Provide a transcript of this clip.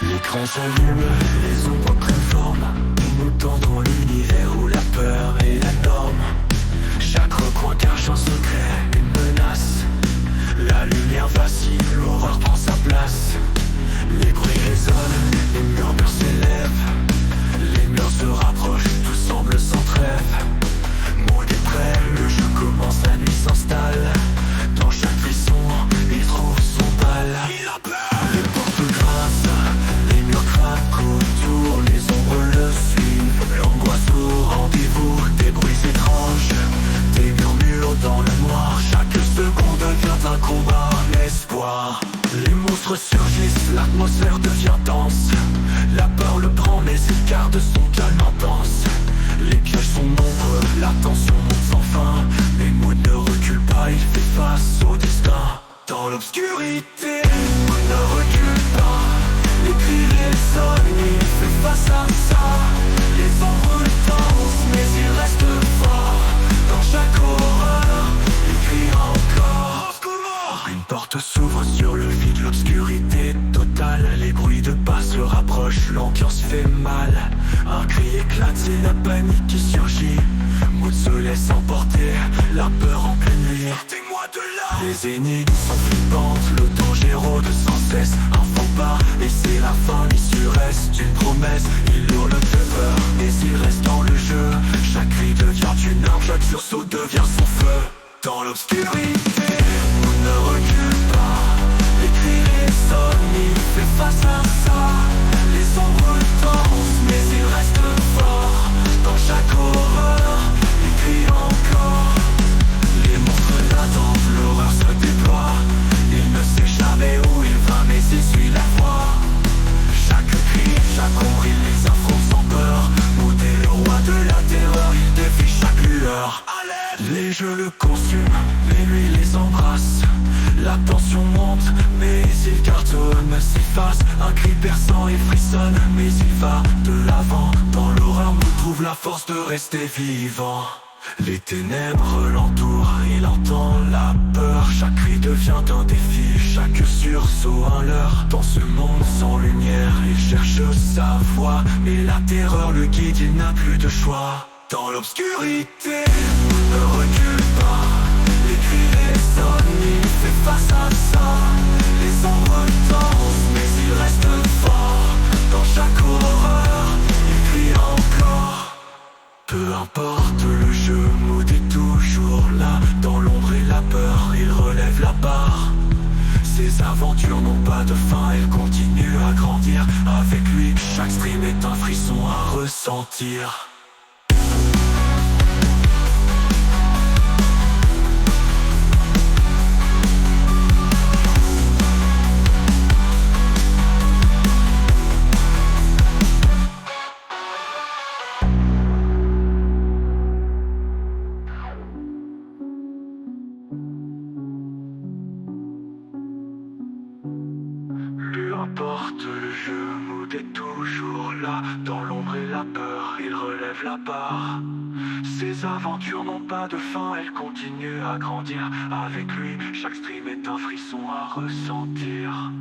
L'écran s'allume, les ombres prennent forme. Nous tendons l'univers où la peur est la norme. Chaque recoin cache un secret, une menace. La lumière vacille, l'horreur prend sa place. Les bruits résonnent, les murmures s'élèvent. Les murs se rapprochent, tout semble sans trêve. Maud est prêt, le jeu commence, la nuit s'installe. Dans chaque frisson, il trouve son bal. Il a peur. Les portes grincent, les murs craquent autour, les ombres le suivent. L'angoisse au rendez-vous, des bruits étranges, des murmures dans le noir. Chaque seconde devient un combat, un espoir. Les monstres surgissent, l'atmosphère devient dense. La peur le prend mais il garde son calme intense. Les pièges sont nombreux, la tension monte sans fin. Mais Maud ne recule pas, il fait face au destin. Dans l'obscurité, Maud ne recule pas. Les cris résonnent, il fait face à ça. Les ombres dansent, mais il reste fort. Dans chaque horreur, il crie encore. Une porte s'ouvre sur le vide, l'obscurité totale. Les bruits de pas se rapprochent, l'ambiance fait mal. Un cri éclate, c'est la panique qui surgit. Maud se laisse emporter, la peur en pleine nuit. Sortez-moi de là. Les énigmes sont flippantes, le danger rôde sans cesse. Un faux pas, et c'est la fin, l'issue reste une promesse. Il hurle de peur, mais il reste dans le jeu. Chaque cri devient une arme, chaque sursaut devient son feu. Dans l'obscurité, on ne recule pas. Les cris résonnent, il fait face à ça. Les ombres dansent, mais il reste fort. Dans chaque horreur, il crie encore. Les monstres l'attendent, l'horreur se déploie. Il ne sait jamais où il va, mais il suit la voie. Chaque cri, chaque ombre, il les affronte sans peur. Maud est le roi de la terreur, il défie chaque lueur. Les jeux le consument, mais lui les embrasse. La tension monte, mais il cartonne, s'efface. Un cri perçant et frissonne, mais il va de l'avant. Dans l'horreur, Maud trouve la force de rester vivant. Les ténèbres l'entourent, il entend la peur. Chaque cri devient un défi, chaque sursaut un leurre. Dans ce monde sans lumière, il cherche sa voie. Mais la terreur le guide, il n'a plus de choix. Dans l'obscurité, on ne recule pas. Les cris résonnent, il fait face à ça. Les ombres dansent, mais il reste fort. Dans chaque horreur, il crie encore. Peu importe le jeu, Maud est toujours là. Dans l'ombre et la peur, il relève la barre. Ses aventures n'ont pas de fin, elles continuent à grandir. Avec lui, chaque stream est un frisson à ressentir. Peu importe le jeu, Maud est toujours là. Dans l'ombre et la peur, il relève la barre. Ses aventures n'ont pas de fin, elles continuent à grandir. Avec lui, chaque stream est un frisson à ressentir.